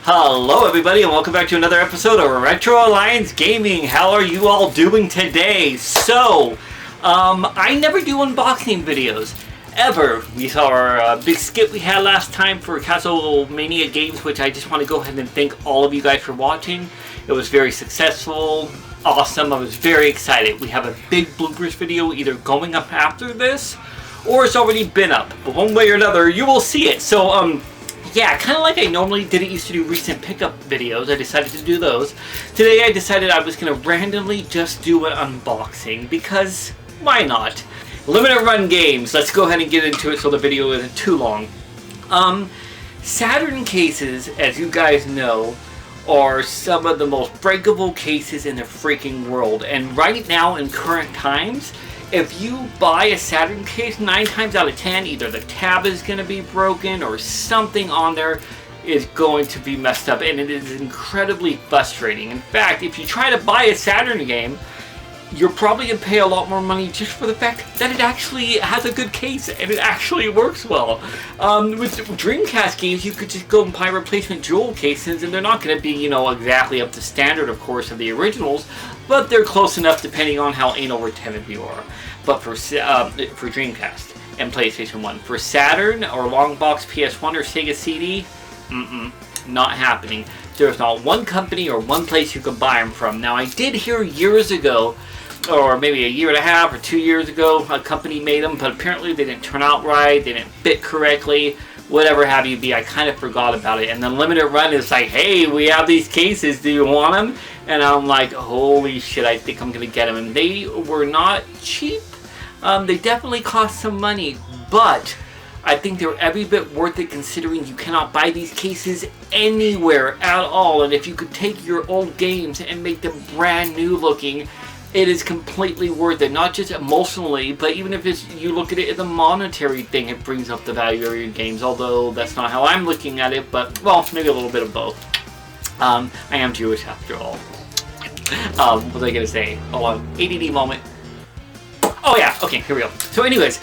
Hello everybody and welcome back to another episode of Retro Alliance Gaming. How are you all doing today? So, I never do unboxing videos, ever. We saw our big skip we had last time for Castlevania games, which I just want to go ahead and thank all of you guys for watching. It was very successful, awesome, I was very excited. We have a big bloopers video either going up after this, or it's already been up. But one way or another, you will see it. So, yeah, kind of like I normally didn't used to do recent pickup videos, I decided to do those. Today I decided I was going to randomly just do an unboxing, because why not? Limited run games, let's go ahead and get into it so the video isn't too long. Saturn cases, as you guys know, are some of the most breakable cases in the freaking world. And right now in current times, if you buy a Saturn case, 9 times out of 10, either the tab is going to be broken or something on there is going to be messed up, and it is incredibly frustrating. In fact, if you try to buy a Saturn game, you're probably going to pay a lot more money just for the fact that it actually has a good case and it actually works well. With Dreamcast games, you could just go and buy replacement jewel cases, and they're not going to be, you know, exactly up to standard, of course, of the originals, but they're close enough depending on how anal retentive you are. But for Dreamcast and PlayStation 1. For Saturn or long box PS1 or Sega CD, not happening. There's not one company or one place you can buy them from. Now, I did hear years ago, or maybe a year and a half or 2 years ago, a company made them, but apparently they didn't turn out right, they didn't fit correctly, whatever have you be. I kind of forgot about it. And then Limited Run is like, hey, we have these cases, do you want them? And I'm like, holy shit, I think I'm going to get them. And they were not cheap. They definitely cost some money, but I think they're every bit worth it, considering you cannot buy these cases anywhere at all. And if you could take your old games and make them brand new looking, it is completely worth it. Not just emotionally, but even if you look at it as a monetary thing, it brings up the value of your games. Although that's not how I'm looking at it, but, well, maybe a little bit of both. I am Jewish after all. What was I going to say? Hold on. ADD moment. Oh yeah, okay, here we go. So anyways,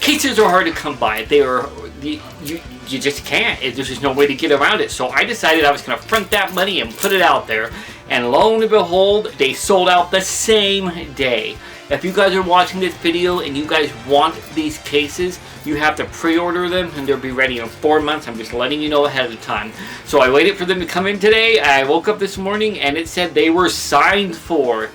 cases are hard to come by. They are, you just can't. There's just no way to get around it. So I decided I was going to front that money and put it out there. And lo and behold, they sold out the same day. If you guys are watching this video and you guys want these cases, you have to pre-order them and they'll be ready in 4 months. I'm just letting you know ahead of time. So I waited for them to come in today. I woke up this morning and it said they were signed for.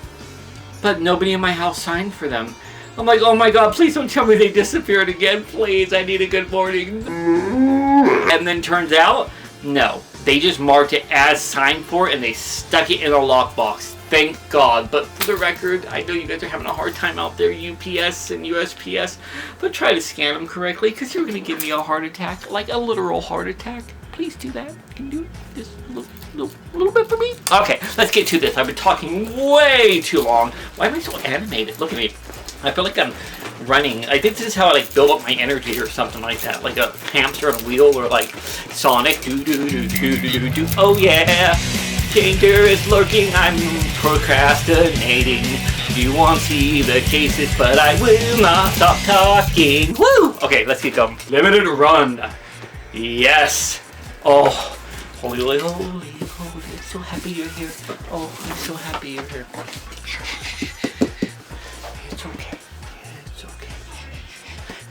But nobody in my house signed for them. I'm like, oh my god, please don't tell me they disappeared again. Please, I need a good morning. And then turns out, no. They just marked it as signed for and they stuck it in a lockbox. Thank God. But for the record, I know you guys are having a hard time out there, UPS and USPS, but try to scan them correctly, because you're going to give me a heart attack, like a literal heart attack. Please do that. Can you do this little bit for me? Okay, let's get to this. I've been talking way too long. Why am I so animated? Look at me. I feel like I'm running. I think this is how I like build up my energy or something like that. Like a hamster on a wheel, or like Sonic. Do do do do do do. Oh yeah, danger is lurking. I'm procrastinating. You won't see the cases, but I will not stop talking. Woo! Okay, let's keep going. Limited run. Yes. Oh, holy, holy, holy, holy. I'm so happy you're here. Oh, I'm so happy you're here. It's okay. It's okay.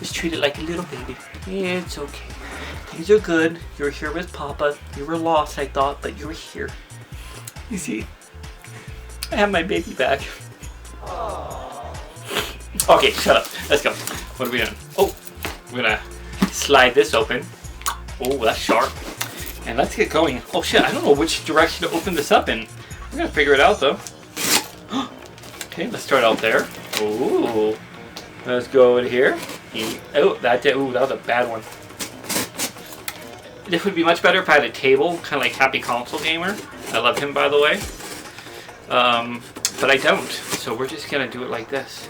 Just treat it like a little baby. It's okay. Things are good. You're here with Papa. You were lost, I thought, but you're here. You see, I have my baby back. Okay, shut up. Let's go. What are we doing? Oh, we're gonna slide this open. Oh, that's sharp. And let's get going. Oh shit, I don't know which direction to open this up in. We're gonna figure it out though. Okay, let's start out there. Ooh. Let's go over here. Oh, that was a bad one. This would be much better if I had a table, kind of like Happy Console Gamer. I love him, by the way. But I don't, so we're just gonna do it like this.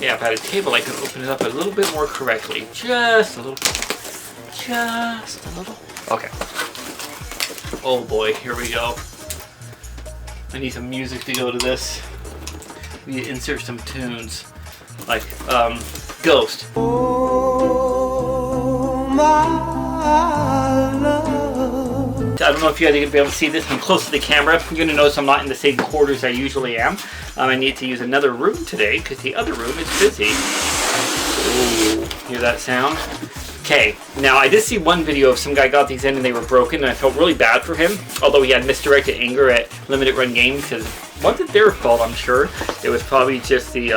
Yeah, if I had a table, I could open it up a little bit more correctly. Just a little. Just a little. Okay. Oh boy, here we go. I need some music to go to this. We need to insert some tunes. Like, Ghost. Oh, my love. I don't know if you guys are going to be able to see this. I'm close to the camera. You're going to notice I'm not in the same quarters I usually am. I need to use another room today because the other room is busy. Ooh, hear that sound? Okay, now I did see one video of some guy got these in and they were broken, and I felt really bad for him. Although he had misdirected anger at limited run games, because it wasn't their fault, I'm sure. It was probably just the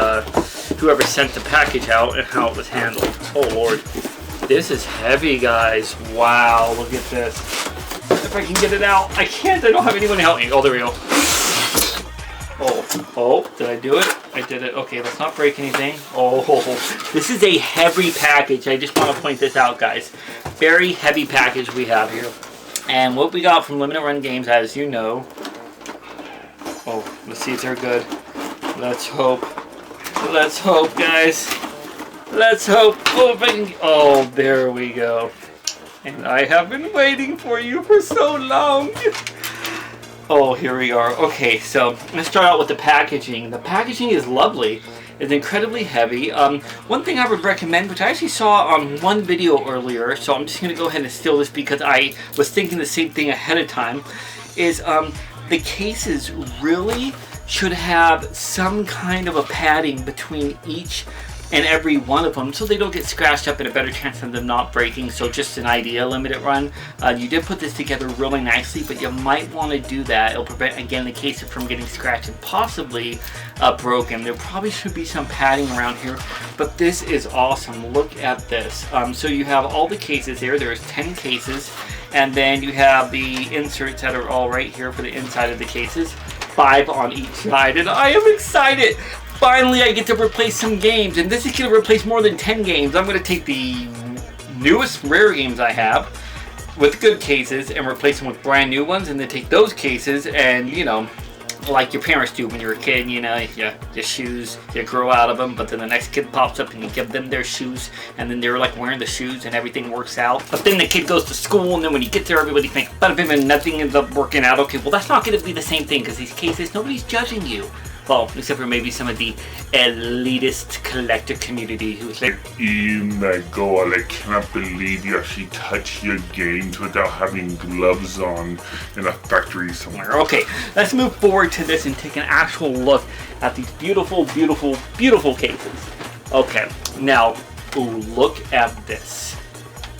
whoever sent the package out and how it was handled. Oh lord, this is heavy, guys. Wow, look at this. If I can get it out, I can't. I don't have anyone to help me. Oh, there we go. Oh, did I do it? I did it. Okay, let's not break anything. Oh, this is a heavy package. I just want to point this out, guys. Very heavy package we have here. And what we got from Limited Run Games, as you know. Oh, let's see if they're good. Let's hope. Let's hope, guys. Let's hope. Oh, if I can. Oh, there we go. And I have been waiting for you for so long. Oh, here we are. Okay, so let's start out with the packaging. The packaging is lovely. It's incredibly heavy. One thing I would recommend, which I actually saw on one video earlier, so I'm just going to go ahead and steal this because I was thinking the same thing ahead of time, is the cases really should have some kind of a padding between each and every one of them so they don't get scratched up and a better chance of them not breaking. So just an idea, Limited Run. You did put this together really nicely, but you might want to do that. It'll prevent, again, the case from getting scratched and possibly broken. There probably should be some padding around here, but this is awesome. Look at this. So you have all the cases here. There's 10 cases, and then you have the inserts that are all right here for the inside of the cases. 5 on each side, and I am excited. Finally, I get to replace some games, and this is going to replace more than 10 games. I'm going to take the newest rare games I have with good cases and replace them with brand new ones, and then take those cases and, you know, like your parents do when you're a kid, you know, your shoes, you grow out of them, but then the next kid pops up and you give them their shoes, and then they're like wearing the shoes and everything works out. But then the kid goes to school, and then when he gets there, everybody thinks fun of him and nothing ends up working out. Okay, well, that's not going to be the same thing because these cases, nobody's judging you. Well, except for maybe some of the elitist collector community who's like, "Oh my god, I cannot believe you actually touch your games without having gloves on in a factory somewhere." Okay, let's move forward to this and take an actual look at these beautiful, beautiful, beautiful cases. Okay, now, ooh, look at this.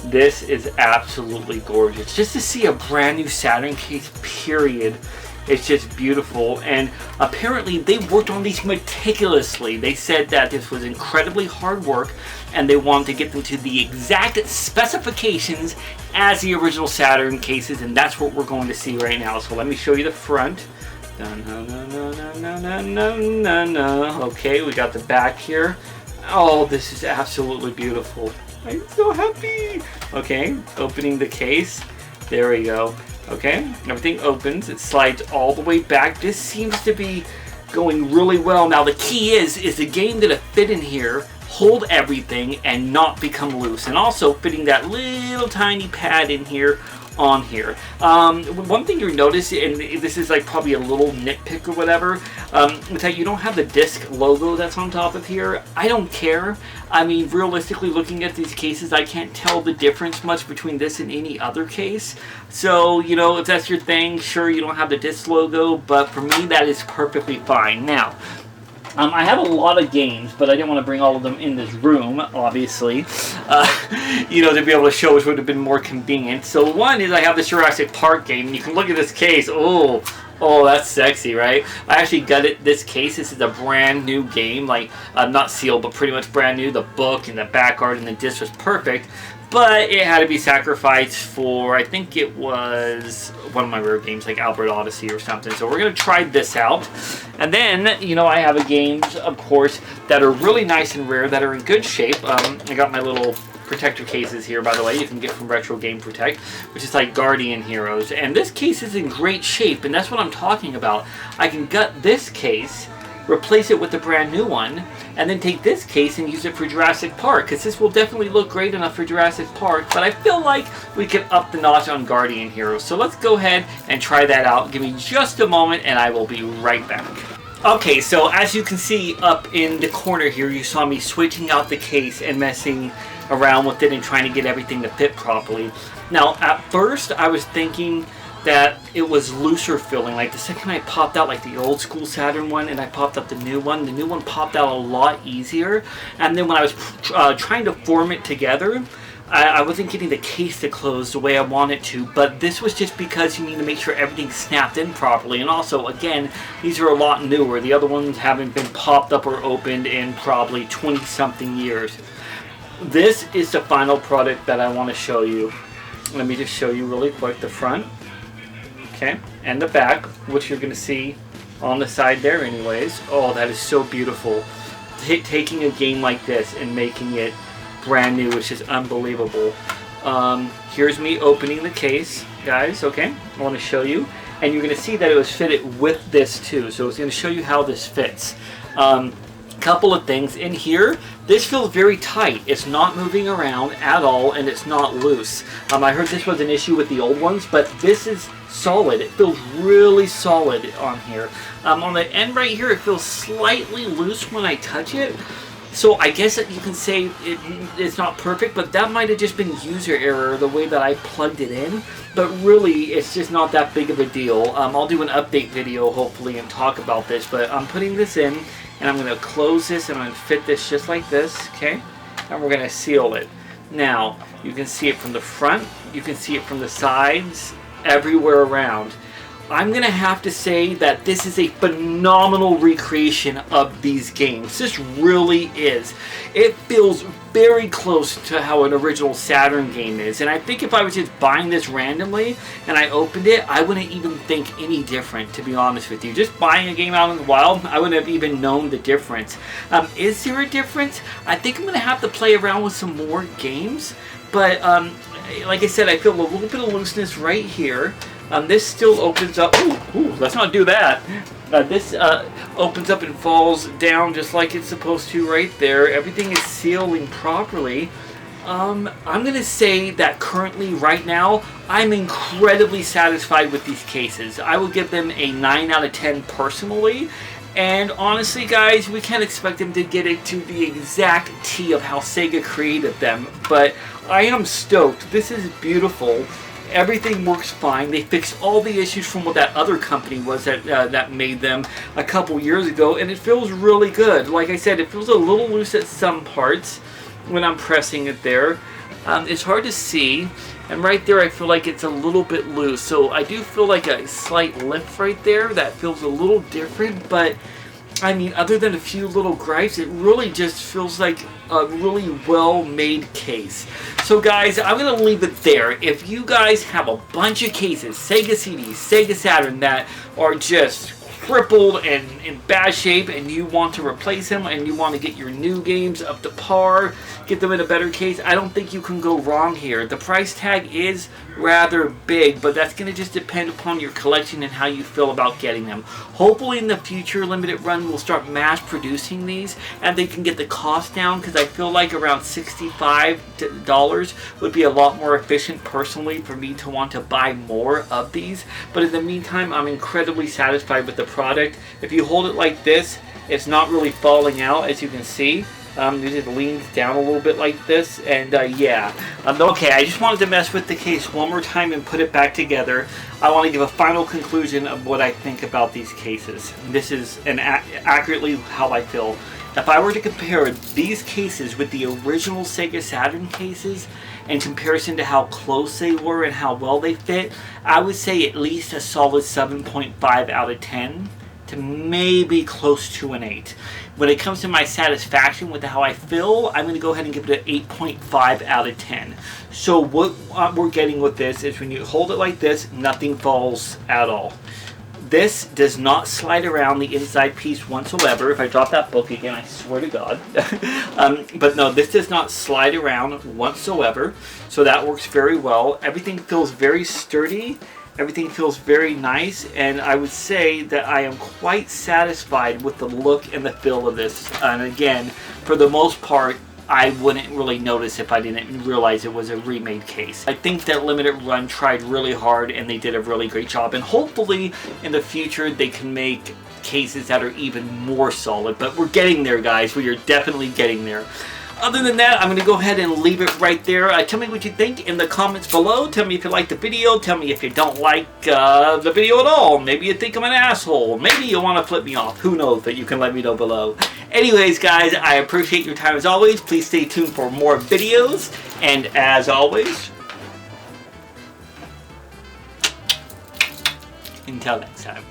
This is absolutely gorgeous. Just to see a brand new Saturn case, period. It's just beautiful, and apparently they worked on these meticulously. They said that this was incredibly hard work, and they wanted to get them to the exact specifications as the original Saturn cases, and that's what we're going to see right now. So let me show you the front. Okay, we got the back here. Oh, this is absolutely beautiful. I'm so happy. Okay, opening the case. There we go. Okay, everything opens, it slides all the way back. This seems to be going really well. Now the key is the game gonna fit in here, hold everything, and not become loose. And also fitting that little tiny pad in here on here. One thing you notice, and this is like probably a little nitpick or whatever, is that you don't have the disc logo that's on top of here. I don't care. I mean, realistically, looking at these cases, I can't tell the difference much between this and any other case. So, you know, if that's your thing, sure, you don't have the disc logo, but for me, that is perfectly fine. Now, I have a lot of games, but I didn't want to bring all of them in this room, obviously, you know, to be able to show which would have been more convenient. So one is I have the Jurassic Park game, and you can look at this case. Oh, that's sexy, right? I actually got this case. This is a brand new game, like, not sealed, but pretty much brand new. The book and the back art and the disc was perfect. But it had to be sacrificed for, I think it was one of my rare games, like Albert Odyssey or something. So we're going to try this out. And then, you know, I have games, of course, that are really nice and rare, that are in good shape. I got my little protector cases here, by the way, you can get from Retro Game Protect, which is like Guardian Heroes. And this case is in great shape, and that's what I'm talking about. I can gut this case, replace it with a brand new one, and then take this case and use it for Jurassic Park, because this will definitely look great enough for Jurassic Park, but I feel like we can up the notch on Guardian Heroes. So let's go ahead and try that out. Give me just a moment and I will be right back. Okay, so as you can see up in the corner here, you saw me switching out the case and messing around with it and trying to get everything to fit properly. Now, at first I was thinking that it was looser filling. Like the second I popped out like the old school Saturn one and I popped out the new one popped out a lot easier. And then when I was trying to form it together, I wasn't getting the case to close the way I wanted to, but this was just because you need to make sure everything's snapped in properly. And also, again, these are a lot newer. The other ones haven't been popped up or opened in probably 20-something years. This is the final product that I want to show you. Let me just show you really quick the front, okay, and the back, which you're going to see on the side there anyways. Oh, that is so beautiful. Taking a game like this and making it brand new, which is unbelievable. Here's me opening the case, guys, okay? I want to show you. And you're going to see that it was fitted with this too. So it's going to show you how this fits. Couple of things in here. This feels very tight. It's not moving around at all, and it's not loose. I heard this was an issue with the old ones, but this is solid. It feels really solid on here. On the end right here, it feels slightly loose when I touch it. So I guess that you can say it's not perfect, but that might have just been user error, the way that I plugged it in. But really, it's just not that big of a deal. I'll do an update video, hopefully, and talk about this. But I'm putting this in, and I'm going to close this, and I'm going to fit this just like this, okay? And we're going to seal it. Now, you can see it from the front. You can see it from the sides, everywhere around. I'm going to have to say that this is a phenomenal recreation of these games. This really is. It feels very close to how an original Saturn game is. And I think if I was just buying this randomly and I opened it, I wouldn't even think any different, to be honest with you. Just buying a game out in the wild, I wouldn't have even known the difference. Is there a difference? I think I'm going to have to play around with some more games. But like I said, I feel a little bit of looseness right here. This still opens up. Ooh, let's not do that. This opens up and falls down just like it's supposed to right there. Everything is sealing properly. I'm going to say that currently, right now, I'm incredibly satisfied with these cases. I will give them a 9 out of 10 personally. And honestly, guys, we can't expect them to get it to the exact T of how Sega created them. But I am stoked. This is beautiful. Everything works fine. They fixed all the issues from what that other company was that made them a couple years ago, and it feels really good. Like I said, it feels a little loose at some parts when I'm pressing it there. It's hard to see, and right there I feel like it's a little bit loose. So I do feel like a slight lift right there that feels a little different, but I mean, other than a few little gripes, it really just feels like a really well-made case. So guys, I'm going to leave it there. If you guys have a bunch of cases, Sega CD, Sega Saturn, that are just crippled and in bad shape, and you want to replace them, and you want to get your new games up to par, get them in a better case, I don't think you can go wrong here. The price tag is rather big, but that's going to just depend upon your collection and how you feel about getting them. Hopefully in the future, Limited Run will start mass producing these, and they can get the cost down, because I feel like around $65 would be a lot more efficient personally for me to want to buy more of these. But in the meantime, I'm incredibly satisfied with the product. If you hold it like this, it's not really falling out, as you can see. It just leans down a little bit like this, and yeah. Okay, I just wanted to mess with the case one more time and put it back together. I want to give a final conclusion of what I think about these cases. This is accurately how I feel. If I were to compare these cases with the original Sega Saturn cases, in comparison to how close they were and how well they fit, I would say at least a solid 7.5 out of 10 to maybe close to an 8. When it comes to my satisfaction with how I feel, I'm going to go ahead and give it an 8.5 out of 10. So what we're getting with this is when you hold it like this, nothing falls at all. This does not slide around the inside piece whatsoever. If I drop that book again, I swear to God. But no, this does not slide around whatsoever. So that works very well. Everything feels very sturdy. Everything feels very nice. And I would say that I am quite satisfied with the look and the feel of this. And again, for the most part, I wouldn't really notice if I didn't realize it was a remade case. I think that Limited Run tried really hard and they did a really great job, and hopefully in the future they can make cases that are even more solid, but we're getting there, guys. We are definitely getting there. Other than that, I'm going to go ahead and leave it right there. Tell me what you think in the comments below. Tell me if you like the video. Tell me if you don't like the video at all. Maybe you think I'm an asshole. Maybe you want to flip me off. Who knows, but you can let me know below. Anyways, guys, I appreciate your time as always. Please stay tuned for more videos. And as always, until next time.